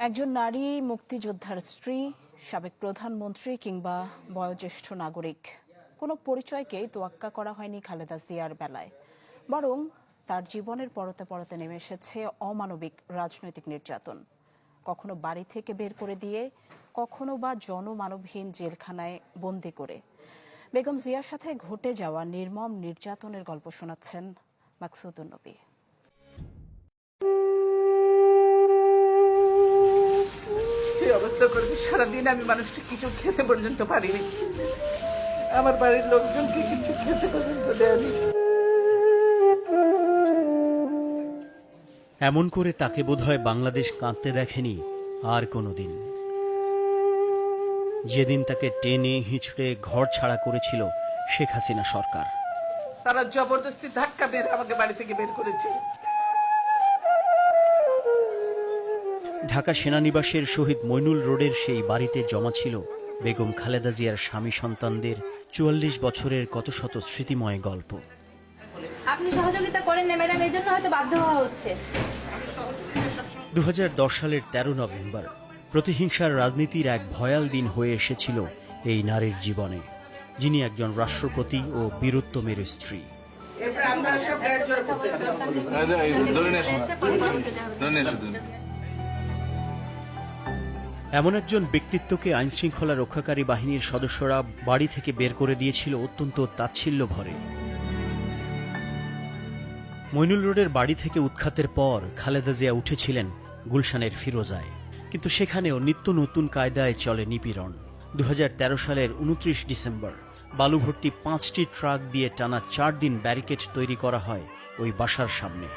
একজন নারী মুক্তিযোদ্ধার স্ত্রী, সাবেক প্রধানমন্ত্রী কিংবা বয়োজ্যেষ্ঠ নাগরিক, কোনো পরিচয়কেই তোয়াক্কা করা হয়নি খালেদা জিয়ার বেলায়। বরং তার জীবনের পরতে পরতে নেমে এসেছে অমানবিক রাজনৈতিক নির্যাতন। কখনো বাড়ি থেকে বের করে দিয়ে, কখনো বা জনমানবহীন জেলখানায় বন্দি করে। বেগম জিয়ার সাথে ঘটে যাওয়া নির্মম নির্যাতনের গল্প শোনাচ্ছেন মাকসুদুন নবী। অবস্থা করেছে, সারাদিন আমি মানুষটা কিছু খেতে পর্যন্ত পারিনি। আমার বাড়ির লোকজনকে কিছু খেতে পর্যন্ত দেয়নি। এমন করে তাকে বোধহয় বাংলাদেশ কাঁদতে দেখেনি আর কোনোদিন। যেদিন তাকে টেনে হিঁচড়ে ঘর ছাড়া করেছিল শেখ হাসিনা সরকার, তারা জবরদস্তি ধাক্কা মেরে আমাকে বাড়ি থেকে বের করেছে। ঢাকা সেনানিবাসের শহীদ মইনুল রোডের সেই বাড়িতে জমা ছিল বেগম খালেদা জিয়ার স্বামী সন্তানদের ৪৪ বছরের কত শত স্মৃতিময় গল্প। আপনি সহযোগিতা করেন না ম্যাডাম, এই জন্য হয়তো বাধ্য হওয়া হচ্ছে। ২০১০ সালের ১৩ নভেম্বর প্রতিহিংসার রাজনীতির এক ভয়াল দিন হয়ে এসেছিল এই নারীর জীবনে, যিনি একজন রাষ্ট্রপতি ও বীরোত্তমের স্ত্রী। এমন একজন ব্যক্তিত্বকে আইনশৃঙ্খলা রক্ষাকারী বাহিনীর সদস্যরা বাড়ি থেকে বের করে দিয়েছিল অত্যন্ত তাচ্ছিল্য ভরে। মইনুল রোডের বাড়ি থেকে উৎখাতের পর খালেদা জিয়া উঠেছিলেন গুলশানের ফিরোজায়, কিন্তু সেখানেও নিত্য নতুন কায়দায় চলে নিপীড়ন। ২০১৩ সালের ২৯ ডিসেম্বর বালু ভর্তি ৫টি ট্রাক দিয়ে টানা ৪ দিন ব্যারিকেড তৈরি করা হয় ওই বাসার সামনে।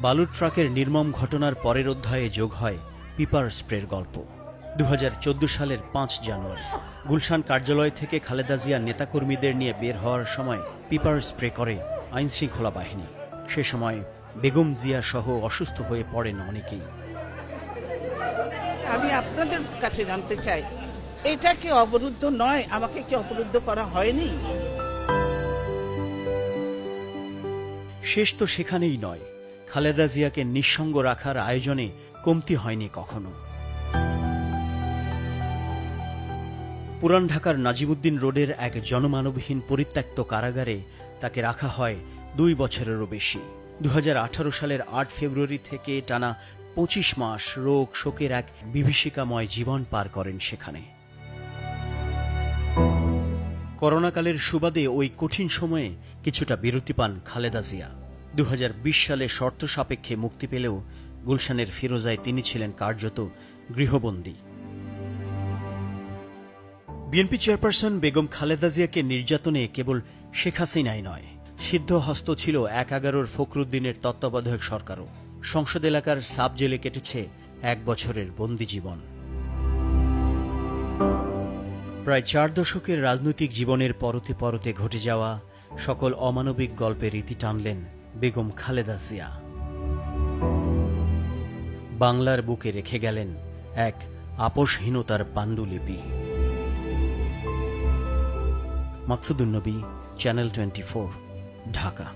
বালুর ট্রাকের নির্মম ঘটনার পরের অধ্যায়ে যোগ হয় পিপার স্প্রের গল্প। ২০১৪ সালের ৫ জানুয়ারি গুলশান কার্যালয় থেকে খালেদা জিয়া নেতাকর্মীদের নিয়ে বের হওয়ার সময় পিপার স্প্রে করে আইনশৃঙ্খলা বাহিনী। সে সময় বেগম জিয়া সহ অসুস্থ হয়ে পড়েন অনেকেই। আমি আপনাদের কাছে জানতে চাই, এটা কি অবরুদ্ধ নয়? আমাকে কি অবরুদ্ধ করা হয়নি? শেষ তো সেখানেই নয়, খালেদা জিয়াকে নিঃসঙ্গ রাখার আয়োজনে কমতি হয়নি কখনো। পুরান ঢাকার নাজিমুদ্দিন রোডের এক জনমানবহীন পরিত্যক্ত কারাগারে তাকে রাখা হয় ২ বছরেরও বেশি। ২০১৮ সালের ৮ ফেব্রুয়ারি থেকে টানা ২৫ মাস রোগ শোকের এক বিভীষিকাময় জীবন পার করেন সেখানে। করোনাকালের সুবাদে ওই কঠিন সময়ে কিছুটা বিরতি পান খালেদা জিয়া। ২০২০ সালে শর্ত সাপেক্ষে মুক্তি পেলেও গুলশানের ফিরোজায় তিনি ছিলেন কার্যত গৃহবন্দী। বিএনপি চেয়ারপারসন বেগম খালেদা জিয়াকে নির্যাতনে কেবল শেখ হাসিনাই নয়, সিদ্ধ হস্ত ছিল ১/১১ ফখরুদ্দিনের তত্ত্বাবধায়ক সরকারও। সংসদ এলাকার সাব জেলে কেটেছে ১ বছরের বন্দি জীবন। প্রায় ৪ দশকের রাজনৈতিক জীবনের পরতে পরতে ঘটে যাওয়া সকল অমানবিক গল্পের ইতি টানলেন বেগম খালেদা জিয়া। বাংলার বুকে রেখে গেলেন এক আপোষহীনতার পাণ্ডুলিপি। মাকসুদুন নবী, চ্যানেল 24, ঢাকা।